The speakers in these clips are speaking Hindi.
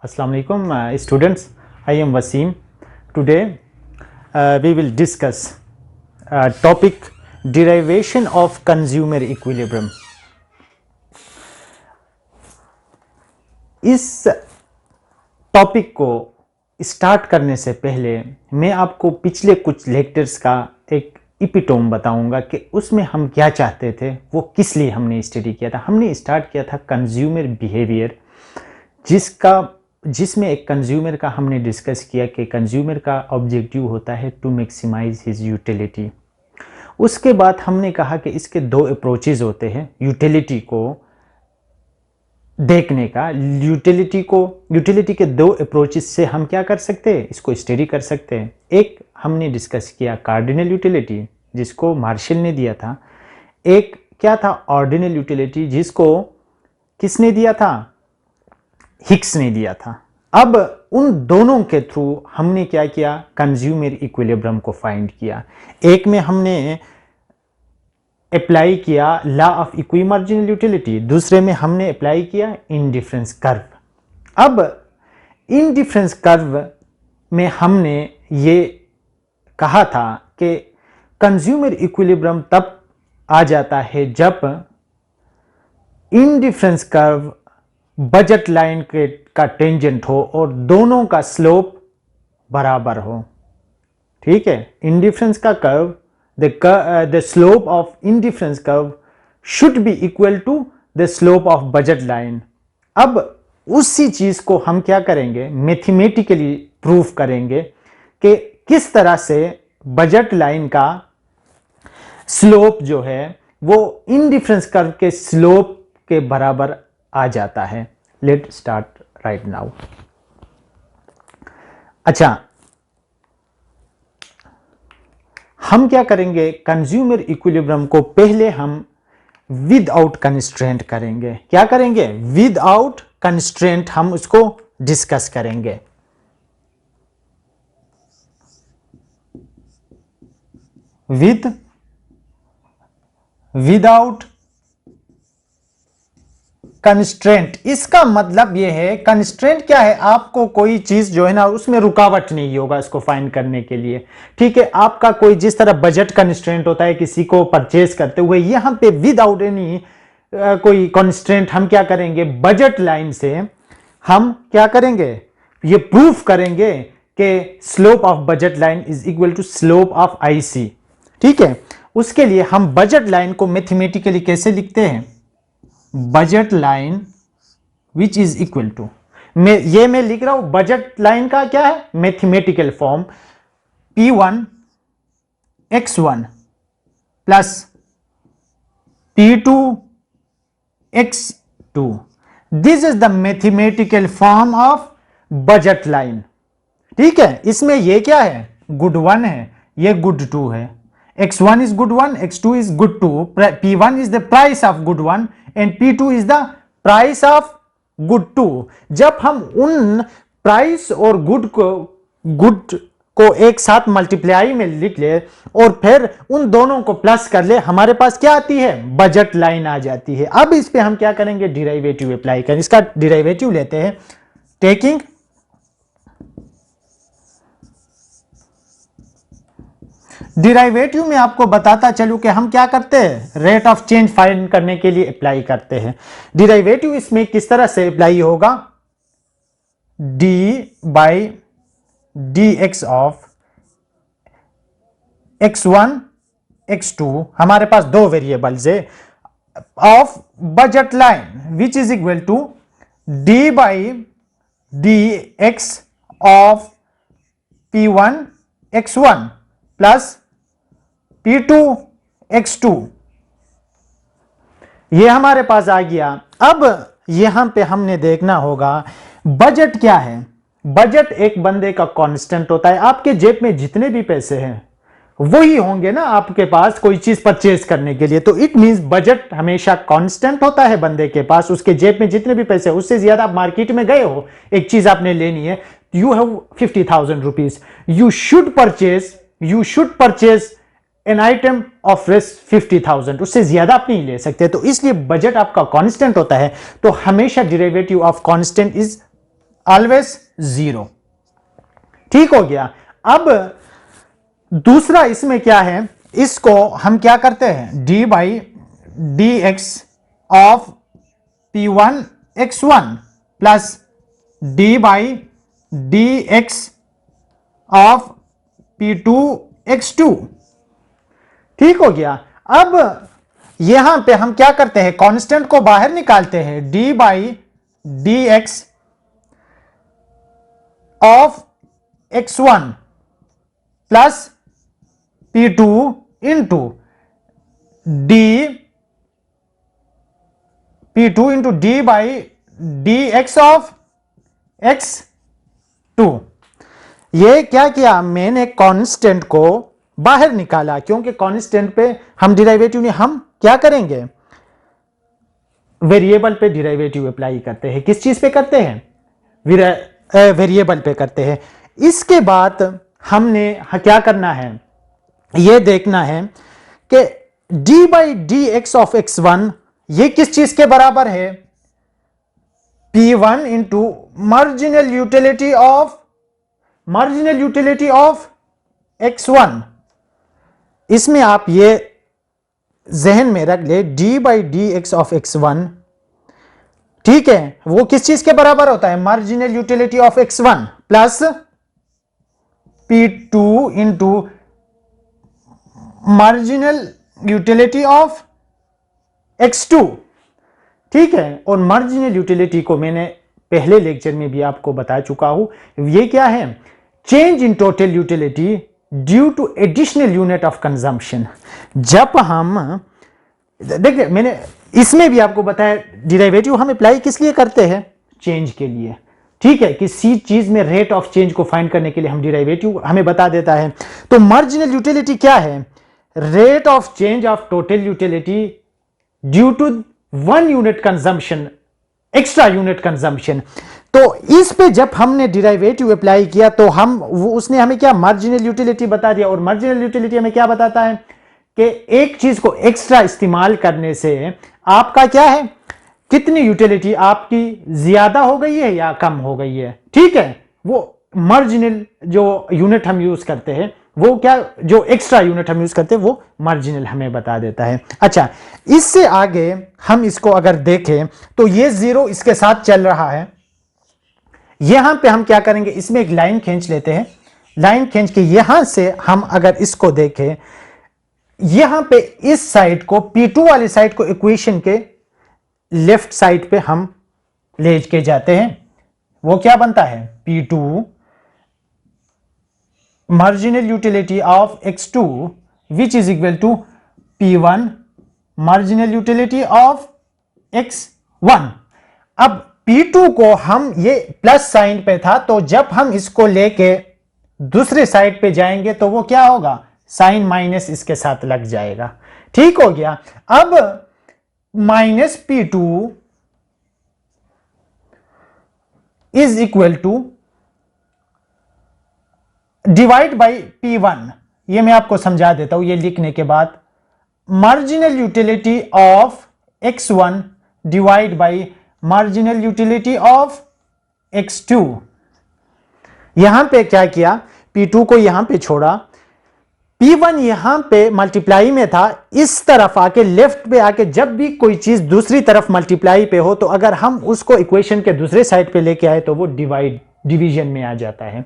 Assalamu alaikum students. I am Wasim. Today we will discuss topic derivation of consumer equilibrium. इस टॉपिक को स्टार्ट करने से पहले मैं आपको पिछले कुछ लेक्चर्स का एक इपिटोम बताऊंगा कि उसमें हम क्या चाहते थे, वो किस लिए हमने स्टडी किया था। हमने स्टार्ट किया था कंज्यूमर बिहेवियर, जिसमें एक कंज्यूमर का हमने डिस्कस किया कि कंज्यूमर का ऑब्जेक्टिव होता है टू मैक्सिमाइज हिज यूटिलिटी। उसके बाद हमने कहा कि इसके दो अप्रोचेज होते हैं यूटिलिटी को देखने का। यूटिलिटी के दो अप्रोचेस से हम क्या कर सकते हैं, इसको स्टडी कर सकते हैं। एक हमने डिस्कस किया कार्डिनल यूटिलिटी, जिसको मार्शल ने दिया था। एक क्या था ऑर्डिनल यूटिलिटी, जिसको किसने दिया था, हिक्स ने दिया था। अब उन दोनों के थ्रू हमने क्या किया, कंज्यूमर इक्विलिब्रियम को फाइंड किया। एक में हमने अप्लाई किया लॉ ऑफ इक्विमार्जिनल यूटिलिटी, दूसरे में हमने अप्लाई किया इंडिफरेंस कर्व। अब इंडिफरेंस कर्व में हमने ये कहा था कि कंज्यूमर इक्विलिब्रियम तब आ जाता है जब इंडिफरेंस कर्व बजट लाइन का टेंजेंट हो और दोनों का स्लोप बराबर हो। ठीक है, इंडिफरेंस का curve, the slope of indifference curve should be equal to the slope of budget line। अब उसी चीज को हम क्या करेंगे, मैथमेटिकली प्रूफ करेंगे कि किस तरह से बजट लाइन का स्लोप जो है वो इंडिफरेंस कर्व के स्लोप के बराबर आ जाता है। Let start right now. अच्छा, हम क्या करेंगे, कंज्यूमर इक्विलिब्रियम को पहले हम विदाउट कंस्ट्रेंट करेंगे। क्या करेंगे, विदाउट कंस्ट्रेंट हम उसको डिस्कस करेंगे। विदाउट कंस्ट्रेंट, इसका मतलब यह है, कंस्ट्रेंट क्या है, आपको कोई चीज जो है ना उसमें रुकावट नहीं होगा इसको फाइंड करने के लिए। ठीक है, आपका कोई जिस तरह बजट कंस्ट्रेंट होता है किसी को परचेज करते हुए, यहां पे विदाउट एनी कोई कंस्ट्रेंट हम क्या करेंगे, बजट लाइन से हम क्या करेंगे, ये प्रूफ करेंगे कि slope of budget line is equal to slope of IC. ठीक है, उसके लिए हम बजट लाइन को मैथमेटिकली कैसे लिखते हैं, budget line which is equal to, मैं लिख रहा हूं बजट लाइन का क्या है mathematical form, P1 x1 plus P2 x2। This is the mathematical form of budget line. ठीक है, इसमें ये क्या है, गुड 1 है, ये गुड 2 है। x1 is good 1, x2 is good 2, P1 is the price of good 1 and P2 is the price of good 2। जब हम उन प्राइस और गुड को एक साथ मल्टीप्लाई में लिख ले और फिर उन दोनों को प्लस कर ले, हमारे पास क्या आती है, बजट लाइन आ जाती है। अब इस पे हम क्या करेंगे, डिराइवेटिव अप्लाई करें। इसका डिराइवेटिव लेते हैं, टेकिंग डिराइवेटिव में आपको बताता चलूं कि हम क्या करते हैं, रेट ऑफ चेंज फाइंड करने के लिए अप्लाई करते हैं। डिराइवेटिव इसमें किस तरह से अप्लाई होगा, d by dx of x1 x2, हमारे पास दो वेरिएबल्स है, of budget line which is equal to d by dx of P1 x1 plus P2 x2। ये हमारे पास आ गया। अब यहां पे हमने देखना होगा बजट क्या है। बजट एक बंदे का कांस्टेंट होता है। आपके जेब में जितने भी पैसे हैं वही होंगे ना आपके पास कोई चीज परचेज करने के लिए, तो इट मींस बजट हमेशा कांस्टेंट होता है बंदे के पास। उसके जेब में जितने भी पैसे, उससे ज्यादा आप मार्केट में गए हो, एक चीज आपने लेनी है, you have 50,000 rupees, you should purchase an item of race 50,000, उससे ज्यादा आप नहीं ले सकते। तो इसलिए बजट आपका कांस्टेंट होता है, तो हमेशा derivative of constant is always 0। ठीक हो गया। अब दूसरा इसमें क्या है, इसको हम क्या करते हैं, D by D x of P1 x1 plus D by D x of P2 x2। ठीक हो गया। अब यहां पे हम क्या करते हैं, कांस्टेंट को बाहर निकालते हैं, D by D x of x1 plus P2 into D P2 into D by D x of x2। ये क्या किया, मैंने कांस्टेंट को बाहर निकाला, क्योंकि कांस्टेंट पे हम डिराइवेटिव नहीं, हम क्या करेंगे, वेरिएबल पे डिराइवेटिव अप्लाई करते हैं। किस चीज पे करते हैं, वेरिएबल पे करते हैं। इसके बाद हमने क्या करना है, यह देखना है कि D by D x of x1 ये किस चीज के बराबर है, P1 into marginal utility of x1। इसमें आप ये जहन में रख ले, D by D x of x1, ठीक है, वो किस चीज के बराबर होता है, marginal utility of x1 plus P2 into marginal utility of x2। ठीक है, और मार्जिनल यूटिलिटी को मैंने पहले लेक्चर में भी आपको बता चुका हूं। ये क्या है, change in total utility due to additional unit of consumption. जब हम देखिए, मैंने इसमें भी आपको बताया डिराइवेटिव हम अप्लाई किस लिए करते हैं, चेंज के लिए। ठीक है, किसी चीज में रेट ऑफ चेंज को फाइंड करने के लिए हम डिराइवेटिव हमें बता देता है। तो मार्जिनल यूटिलिटी क्या है, rate of change of total utility due to 1 unit consumption, extra unit consumption. तो इस पे जब हमने डिराइवेटिव अप्लाई किया तो उसने हमें क्या, मार्जिनल यूटिलिटी बता दिया। और मार्जिनल यूटिलिटी हमें क्या बताता है कि एक चीज को एक्स्ट्रा इस्तेमाल करने से आपका क्या है, कितनी यूटिलिटी आपकी ज्यादा हो गई है या कम हो गई है। ठीक है, वो मार्जिनल जो यूनिट हम यूज करते हैं, वो क्या, जो एक्स्ट्रा यूनिट हम यूज करते हैं वो मार्जिनल हमें बता देता है। अच्छा, इससे आगे हम इसको अगर देखें तो ये 0 इसके साथ चल रहा है। यहां पे हम क्या करेंगे, इसमें एक लाइन खींच लेते हैं। लाइन खींच के यहां से हम अगर इसको देखें, यहां पे इस साइड को, P2 वाली साइड को इक्वेशन के लेफ्ट साइड पे हम ले के जाते हैं। वो क्या बनता है, P2 marginal utility of x2 which is equal to P1 marginal utility of x1। अब P2 को हम, ये प्लस साइन पे था, तो जब हम इसको लेके दूसरे साइड पे जाएंगे तो वो क्या होगा, साइन माइनस इसके साथ लग जाएगा। ठीक हो गया। अब minus P2 is equal to divide by P1। ये मैं आपको समझा देता हूं, ये लिखने के बाद marginal utility of x1 divide by marginal utility of x2। यहां पे क्या किया, P2 को यहां पे छोड़ा, P1 यहां पे मल्टीप्लाई में था, इस तरफ आके लेफ्ट पे आके जब भी कोई चीज दूसरी तरफ मल्टीप्लाई पे हो तो अगर हम उसको इक्वेशन के दूसरे साइड पे लेके आए तो वो डिवीजन में आ जाता है।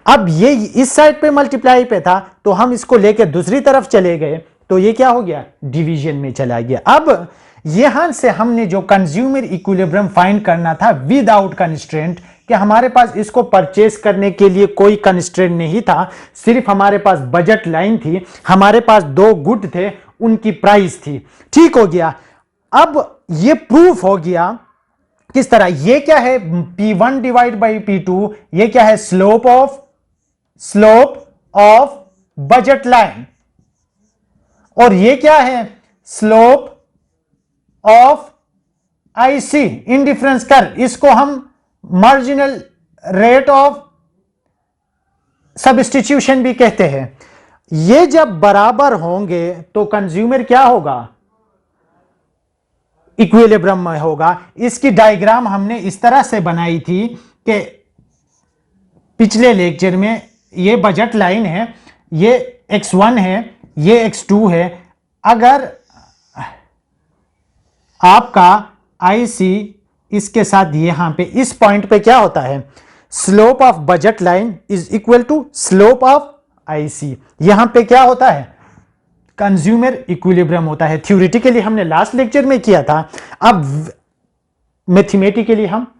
अब ये इस साइड पे मल्टीप्लाई पे था तो हम इसको लेके दूसरी तरफ चले गए तो ये क्या हो गया, डिवीजन में चला गया। अब यहां से हमने जो कंज्यूमर इक्विलिब्रियम फाइंड करना था विदाउट कंस्ट्रेंट, कि हमारे पास इसको परचेस करने के लिए कोई कंस्ट्रेंट नहीं था, सिर्फ हमारे पास बजट लाइन थी, हमारे पास 2 गुड थे, उनकी प्राइस थी। ठीक हो गया। अब ये प्रूफ हो गया किस तरह, ये क्या है, P1 डिवाइड बाई P2, ये क्या है, स्लोप ऑफ बजट लाइन, और ये क्या है, slope of IC, indifference curve. इसको हम मार्जिनल रेट ऑफ सब्स्टिट्यूशन भी कहते हैं। ये जब बराबर होंगे तो कंज्यूमर क्या होगा, इक्विलिब्रियम में होगा। इसकी डायग्राम हमने इस तरह से बनाई थी कि पिछले लेक्चर में ये बजट लाइन है, ये x1 है, ये x2 है। अगर आपका IC इसके साथ यहां पे इस पॉइंट पे क्या होता है, slope of budget line is equal to slope of IC। यहां पे क्या होता है, कंज्यूमर इक्विलिब्रियम होता है। थ्योरेटिकली हमने लास्ट लेक्चर में किया था, अब मैथमेटिकली हम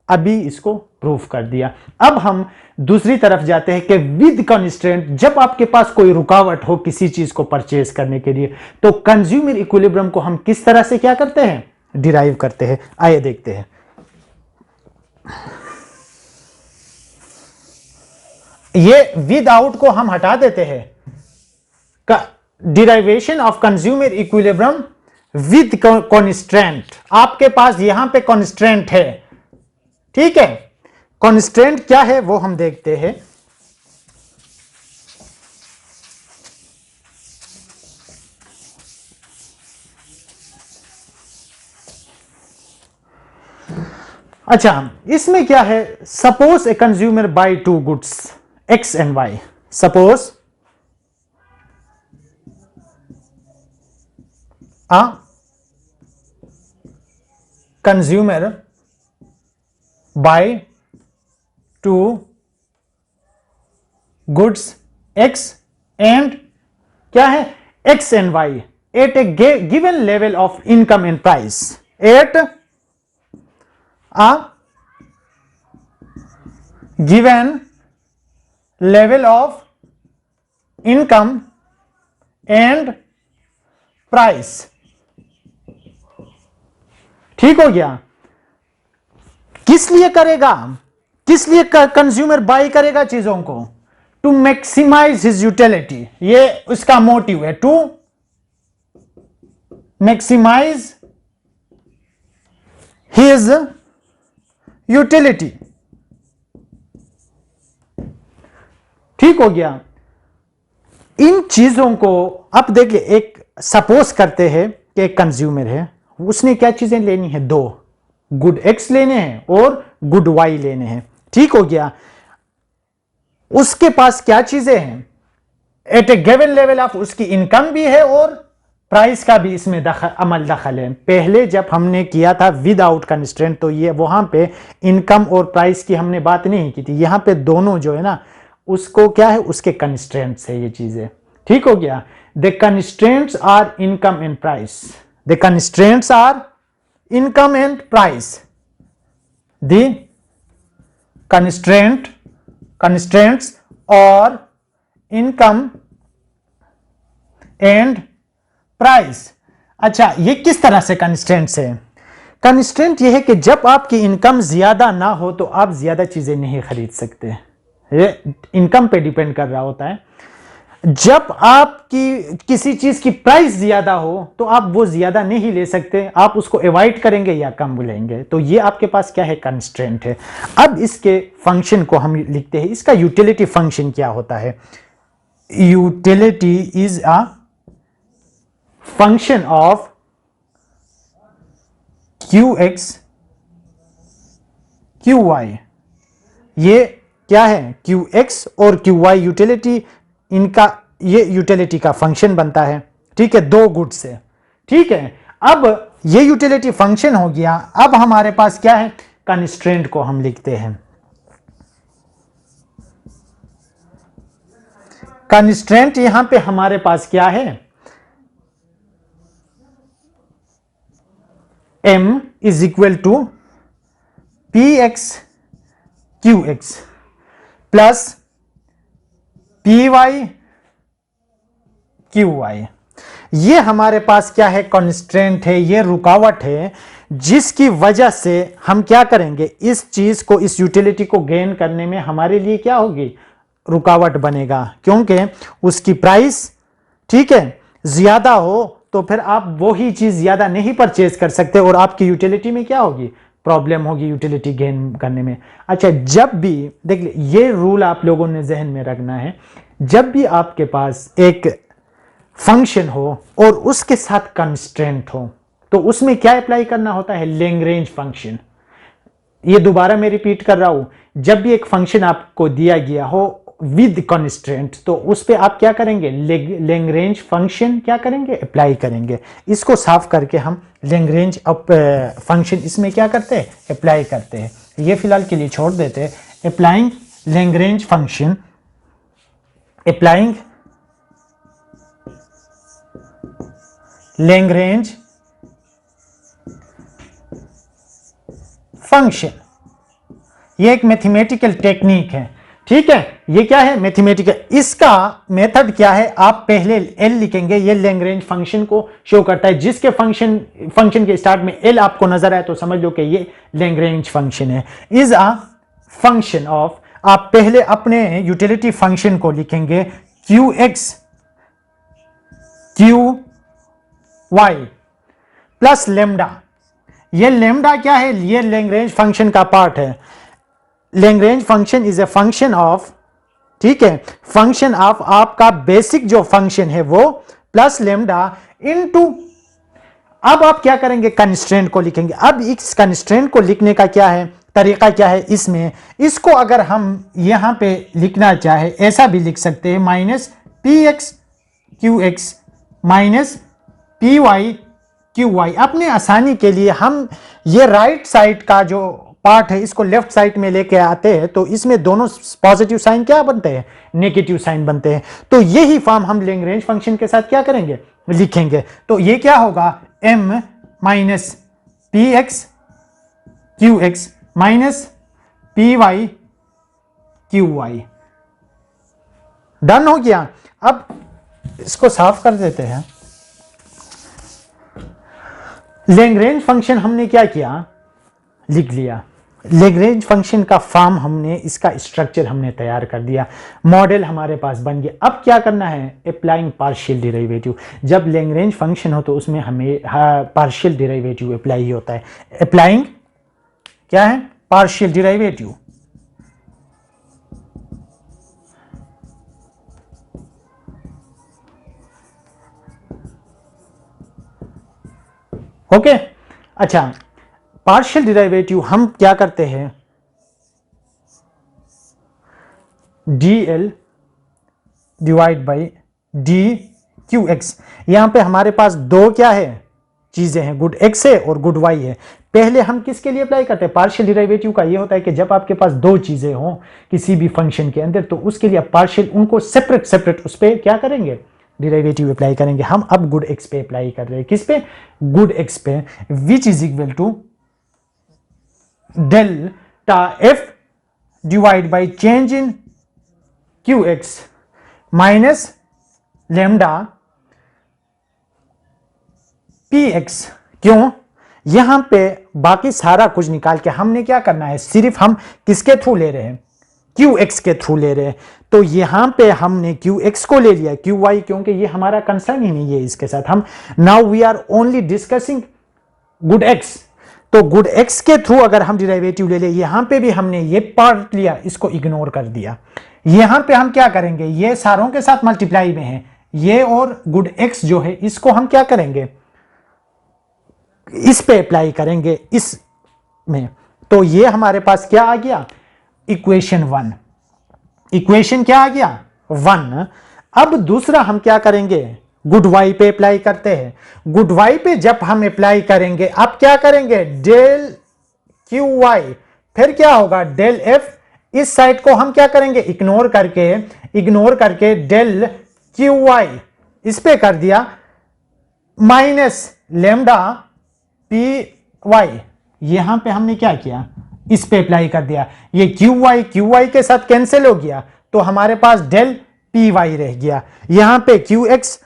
अभी इसको प्रूव कर दिया। अब हम दूसरी तरफ जाते हैं कि विद कंस्ट्रेंट, जब आपके पास कोई रुकावट हो किसी चीज को परचेज करने के लिए, तो कंज्यूमर इक्विलिब्रियम को हम किस तरह से क्या करते हैं, डिराइव करते हैं। आइए देखते हैं। ये विद आउट को हम हटा देते हैं। Derivation of consumer equilibrium with constraint. आपके पास यहां पे कॉन्स्ट्रेंट है, ठीक है। कॉन्स्ट्रेंट क्या है वो हम देखते हैं। अच्छा, इसमें क्या है, suppose a consumer by two goods X and Y। Suppose a consumer buy two goods X and क्या है, X and Y at a given level of income and price, at a given level of income and price। ठीक हो गया। किस लिए करेगा, किस लिए कंज्यूमर बाय करेगा चीजों को, टू मैक्सिमाइज हिज यूटिलिटी। ये उसका मोटिव है, टू मैक्सिमाइज हिज यूटिलिटी। ठीक हो गया। इन चीजों को अब देखिए, एक सपोज करते हैं कि एक कंज्यूमर है, उसने क्या चीजें लेनी है, दो गुड X लेने हैं और गुड Y लेने हैं। ठीक हो गया। उसके पास क्या चीजें हैं, at a given level of उसकी इनकम भी है और प्राइस का भी इसमें दखल है। पहले जब हमने किया था विदाउट कंस्ट्रेंट, तो ये वहां पे इनकम और प्राइस की हमने बात नहीं की थी। यहां पे दोनों जो है ना, उसको क्या है, उसके कंस्ट्रेंट्स है ये चीजें। ठीक हो गया। The constraints are income and price. The constraints are income and price। the constraints or income and price। अच्छा, ये किस तरह से constraints है? constraint ये है कि जब आपकी इनकम ज्यादा ना हो तो आप ज्यादा चीजें नहीं खरीद सकते। ये इनकम पे डिपेंड कर रहा होता है। जब आपकी किसी चीज की प्राइस ज्यादा हो तो आप वो ज्यादा नहीं ले सकते, आप उसको अवॉइड करेंगे या कम लेंगे। तो ये आपके पास क्या है, कंस्ट्रेंट है। अब इसके फंक्शन को हम लिखते हैं। इसका यूटिलिटी फंक्शन क्या होता है, utility is a function of QX QY। ये क्या है, QX और QY यूटिलिटी, इनका ये यूटिलिटी का फंक्शन बनता है। ठीक है, दो गुड्स से। ठीक है, अब ये यूटिलिटी फंक्शन हो गया। अब हमारे पास क्या है, कंस्ट्रेंट को हम लिखते हैं। कंस्ट्रेंट यहां पे हमारे पास क्या है, M is equal to PX QX plus PY QY। ये हमारे पास क्या है, कॉन्स्ट्रेंट है, ये रुकावट है, जिसकी वजह से हम क्या करेंगे, इस चीज को, इस यूटिलिटी को गेन करने में हमारे लिए क्या होगी, रुकावट बनेगा। क्योंकि उसकी प्राइस, ठीक है, ज्यादा हो तो फिर आप वो ही चीज ज्यादा नहीं परचेज कर सकते और आपकी यूटिलिटी में क्या होगी, प्रॉब्लम होगी यूटिलिटी गेन करने में। अच्छा, जब भी देखिए, ये रूल आप लोगों ने जहन में रखना है, जब भी आपके पास एक फंक्शन हो और उसके साथ कंस्ट्रेंट हो तो उसमें क्या अप्लाई करना होता है, लैग्रेंज फंक्शन। ये दोबारा मैं रिपीट कर रहा हूं, जब भी एक फंक्शन आपको दिया गया हो विद कॉन्स्टेंट तो उस पे आप क्या करेंगे, लैग्रेंज फंक्शन क्या करेंगे, अप्लाई करेंगे। इसको साफ करके हम लैग्रेंज फंक्शन इसमें क्या करते हैं, अप्लाई करते हैं। ये फिलहाल के लिए छोड़ देते हैं। Applying Lagrange function, applying Lagrange function, ये एक मैथमेटिकल टेक्निक है, ठीक है। ये क्या है, मैथमेटिकल। इसका मेथड क्या है, आप पहले एल लिखेंगे, ये लैग्रेंज फंक्शन को शो करता है। जिसके फंक्शन के स्टार्ट में एल आपको नजर आए तो समझ लो कि ये लैग्रेंज फंक्शन है। इज अ फंक्शन ऑफ, आप पहले अपने यूटिलिटी फंक्शन को लिखेंगे Q X Q Y plus lambda. ये लेमडा क्या है, ये लैग्रेंज फंक्शन का पार्ट है। Lagrange function is a function of, ठीक है, फंक्शन ऑफ आपका बेसिक जो फंक्शन है वो प्लस लेमडा इनटू, अब आप क्या करेंगे, कंस्ट्रेंट को लिखेंगे। अब इस कंस्ट्रेंट को लिखने का क्या है, तरीका क्या है इसमें, इसको अगर हम यहां पे लिखना चाहे ऐसा भी लिख सकते हैं, minus P X Q X minus P Y Q Y. अपने आसानी के लिए हम ये राइट साइड का जो पार्ट है इसको लेफ्ट साइड में लेके आते हैं, तो इसमें दोनों पॉजिटिव साइन क्या बनते हैं, नेगेटिव साइन बनते हैं। तो यही फॉर्म हम लैग्रेंज फंक्शन के साथ क्या करेंगे, लिखेंगे। तो ये क्या होगा, m minus P X Q X minus P Y Q Y. Done हो गया। अब इसको साफ कर देते हैं। लैग्रेंज फंक्शन हमने क्या किया, लिख लिया। लैग्रेंज फंक्शन का फॉर्म हमने, इसका स्ट्रक्चर हमने तैयार कर दिया, मॉडल हमारे पास बन गया। अब क्या करना है, अप्लाइंग पार्शियल डेरिवेटिव। जब लैग्रेंज फंक्शन हो तो उसमें हमें पार्शियल डेरिवेटिव अप्लाई होता है। अप्लाइंग क्या है, पार्शियल डेरिवेटिव। ओके, अच्छा, पार्शियल डेरिवेटिव हम क्या करते हैं, D L divide by D Q x. यहां पे हमारे पास दो क्या है, चीजें हैं, गुड एक्स है और गुड वाई है। पहले हम किसके लिए अप्लाई करते हैं, पार्शियल डेरिवेटिव का ये होता है कि जब आपके पास दो चीजें हों किसी भी फंक्शन के अंदर तो उसके लिए पार्शियल उनको सेपरेट सेपरेट उस पर क्या करेंगे, डेरिवेटिव अप्लाई करेंगे। हम अब गुड एक्स पे अप्लाई कर रहे हैं, किस पे, गुड एक्स पे, which is equal to delta F divide by change in Q X minus lambda P X. क्यों, यहां पे बाकी सारा कुछ निकाल के हमने क्या करना है, सिर्फ हम किसके थ्रू ले रहे हैं, क्यू एक्स के थ्रू ले रहे हैं। तो यहां पे हमने क्यू एक्स को ले लिया, क्यू वाई क्योंकि ये हमारा कंसर्न ही नहीं है इसके साथ। हम now we are only discussing good X. तो गुड एक्स के थ्रू अगर हम डिराइवेटिव ले ले, यहां पे भी हमने ये पार्ट लिया, इसको इग्नोर कर दिया। यहां पे हम क्या करेंगे, ये सारों के साथ मल्टीप्लाई में है, ये और गुड एक्स जो है इसको हम क्या करेंगे, इस पे अप्लाई करेंगे इस में। तो ये हमारे पास क्या आ गया, इक्वेशन 1। इक्वेशन क्या आ गया, 1। अब दूसरा हम क्या करेंगे, गुड वाई पे अप्लाई करते हैं। गुड वाई पे जब हम अप्लाई करेंगे, अब क्या करेंगे, डेल क्यू वाई, फिर क्या होगा, डेल एफ। इस साइड को हम क्या करेंगे, इग्नोर करके डेल क्यू वाई इस पे कर दिया, माइनस लेमडा पी वाई। यहां पे हमने क्या किया, इस पे अप्लाई कर दिया। ये क्यू वाई के साथ कैंसिल हो गया, तो हमारे पास डेल पी वाई रह गया। यहां पे क्यू एक्स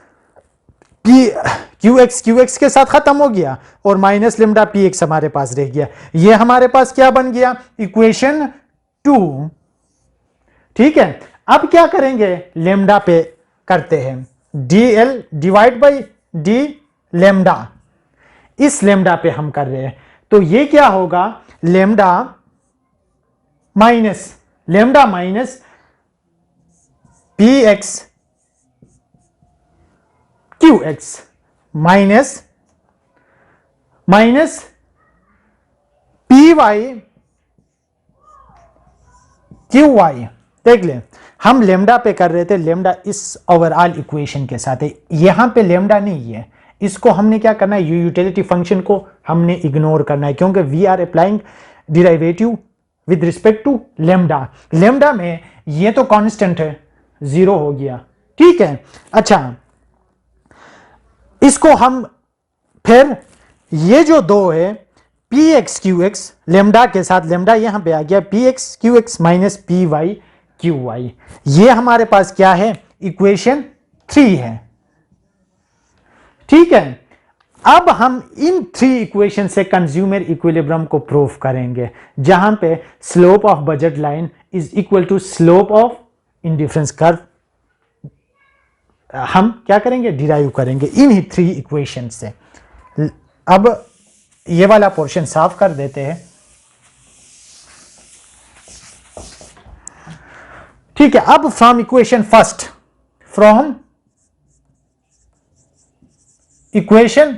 के साथ खत्म हो गया और माइनस लेमडा पी एक्स हमारे पास रह गया। ये हमारे पास क्या बन गया, इक्वेशन 2। ठीक है, अब क्या करेंगे, लेमडा पे करते हैं, D L divide by D lambda. इस लेमडा पे हम कर रहे हैं, तो ये क्या होगा, lambda minus P X Q X minus P Y Q Y, देख ले हम लेमडा पे कर रहे थे, लेमडा इस ओवरऑल इक्वेशन के साथ है, यहां पे लेमडा नहीं है, इसको हमने क्या करना है, यूटिलिटी फंक्शन को हमने इग्नोर करना है, क्योंकि we are applying derivative with respect to lambda. Lambda में ये तो कांस्टेंट है, 0 हो गया, ठीक है। अच्छा, इसको हम फिर ये जो 2 है P X Q X lambda के साथ, लेमडा यहां पे आ गया, P X Q X minus P Y Q Y, ये हमारे पास क्या है, इक्वेशन 3 है, ठीक है। अब हम इन 3 इक्वेशन से कंज्यूमर इक्विलिब्रियम को प्रूव करेंगे, जहां पे slope of budget line is equal to slope of indifference curve, हम क्या करेंगे, डिराइव करेंगे इन ही 3 इक्वेशन से। अब ये वाला पोर्शन साफ कर देते हैं, ठीक है। अब from equation first, from equation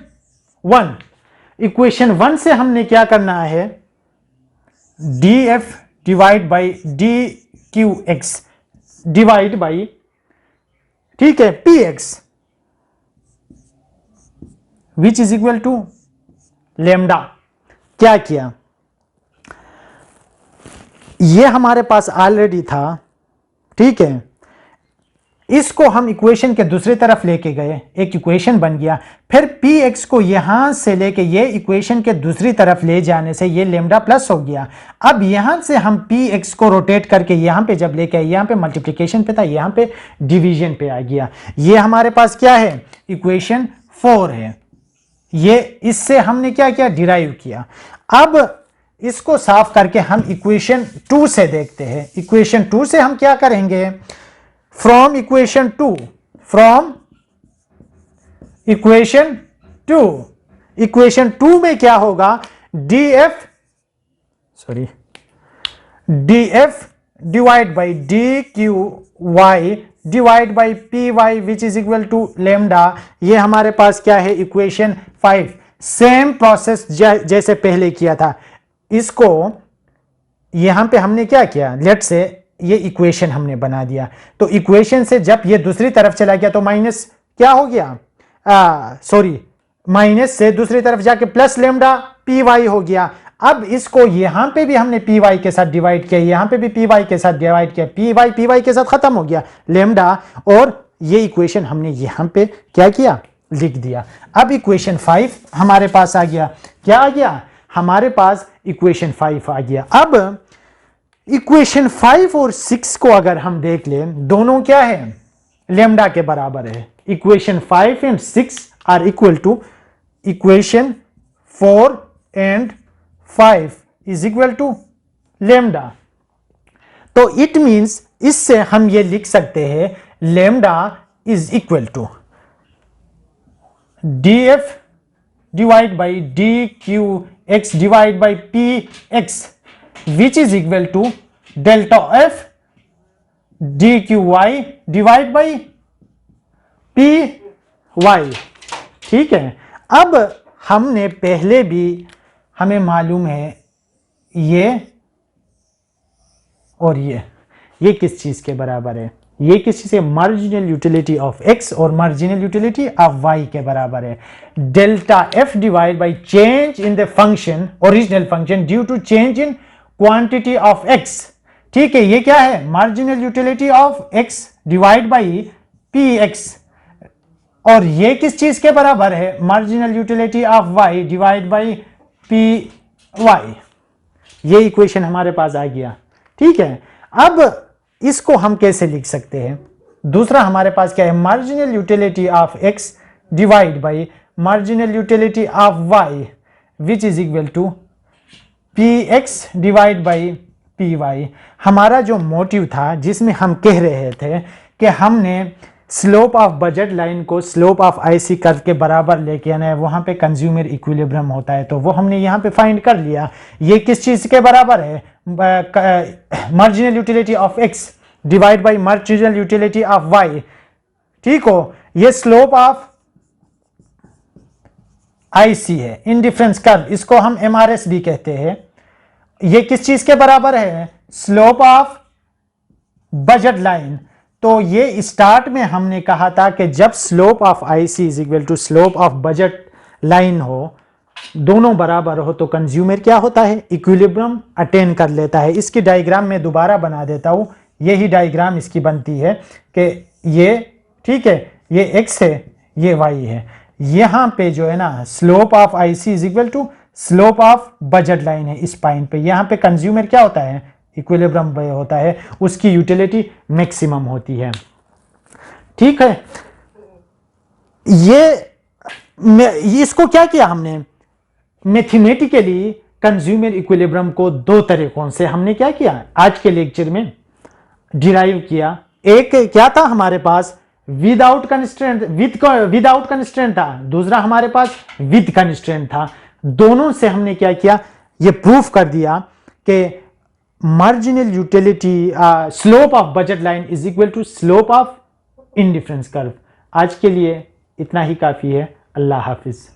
1, equation 1 से हमने क्या करना है, D F divide by D Q X divide by, ठीक है, P X which is equal to lambda. क्या किया, ये हमारे पास ऑलरेडी था, ठीक है, इसको हम इक्वेशन के दूसरी तरफ लेके गए, एक इक्वेशन बन गया, फिर पी एक्स को यहां से लेके ये इक्वेशन के दूसरी तरफ ले जाने से ये लेमडा प्लस हो गया। अब यहां से हम पी एक्स को रोटेट करके यहां पे जब लेके आए, यहां पे मल्टीप्लिकेशन पे था, यहां पे डिवीजन पे आ गया, ये हमारे पास क्या है, इक्वेशन 4 है। ये इससे हमने क्या किया, डिराइव किया। अब इसको साफ करके हम इक्वेशन 2 से देखते हैं, इक्वेशन 2 से हम क्या करेंगे, from equation 2, from equation 2, equation 2 में क्या होगा, D F divide by D Q Y divide by P Y which is equal to lambda, ये हमारे पास क्या है, इक्वेशन 5। सेम प्रोसेस जैसे पहले किया था, इसको यहां पे हमने क्या किया, लेट से ये इक्वेशन हमने बना दिया, तो इक्वेशन से जब ये दूसरी तरफ चला गया तो माइनस क्या हो गया, माइनस से दूसरी तरफ जाके प्लस लेमडा पी वाई हो गया। अब इसको यहां पे भी हमने पी वाई के साथ डिवाइड किया, यहां पे भी पी वाई के साथ डिवाइड किया, पी वाई के साथ खत्म हो गया लेमडा, और ये इक्वेशन हमने यहां पे क्या किया, लिख दिया। अब इक्वेशन 5 हमारे पास आ गया, क्या आ गया, हमारे पास इक्वेशन 5 आ गया। अब इक्वेशन 5 और 6 को अगर हम देख लें, दोनों क्या है, लेमडा के बराबर है। Equation 5 and 6 are equal to equation 4 and 5 is equal to lambda. तो इट मींस इससे हम ये लिख सकते हैं, lambda is equal to D F divide by D Q X divide by P X which is equal to delta f dqy divide by P Y, ठीक है। अब हमने पहले भी, हमें मालूम है ये और ये किस चीज के बराबर है, ये किस चीज से, मार्जिनल यूटिलिटी ऑफ x और मार्जिनल यूटिलिटी ऑफ y के बराबर है। Delta f divide by change in the function, original function due to change in quantity of x, ठीक है, ये क्या है, marginal utility of x divide by P X, और ये किस चीज के बराबर है, marginal utility of y divide by P Y. ये इक्वेशन हमारे पास आ गया, ठीक है। अब इसको हम कैसे लिख सकते हैं, दूसरा हमारे पास क्या है, marginal utility of x divide by marginal utility of y which is equal to P X divide by P Y. हमारा जो मोटिव था, जिसमें हम कह रहे थे कि हमने स्लोप ऑफ बजट लाइन को स्लोप ऑफ आईसी कर्व के बराबर लेके आना है, वहां पे कंज्यूमर इक्विलिब्रियम होता है, तो वो हमने यहाँ पे फाइंड कर लिया। ये किस चीज के बराबर है, marginal utility of X divide by marginal utility of Y, ठीक हो। ये स्लोप ऑफ आईसी है, इंडिफरेंस कर्व, इसको हम एमआरएस भी कहते हैं। ये किस चीज के बराबर है, स्लोप ऑफ बजट लाइन। तो ये स्टार्ट में हमने कहा था कि जब slope of IC is equal to slope of budget line हो, दोनों बराबर हो, तो कंज्यूमर क्या होता है, इक्विलिब्रियम अटेन कर लेता है। इसकी डायग्राम में दोबारा बना देता हूं, यही डायग्राम इसकी बनती है कि ये ठीक है, ये एक्स है, ये वाई है। यहां पे जो है ना slope of IC is equal to slope of budget line है इस पॉइंट पे। यहां पे कंज्यूमर क्या होता है, इक्विलिब्रियम पे होता है, उसकी यूटिलिटी मैक्सिमम होती है। ठीक है, इसको क्या किया हमने, मैथमेटिकली कंज्यूमर इक्विलिब्रियम को दो तरीकों से हमने क्या किया आज के लेक्चर में डिराइव किया। एक क्या था हमारे पास, विदाउट कंस्ट्रेंट, विदाउट कंस्ट्रेंट था, दूसरा हमारे पास विद कंस्ट्रेंट था। दोनों से हमने क्या किया, ये प्रूफ कर दिया कि marginal utility slope of budget line is equal to slope of indifference curve. आज के लिए इतना ही काफी है। अल्लाह हाफिज।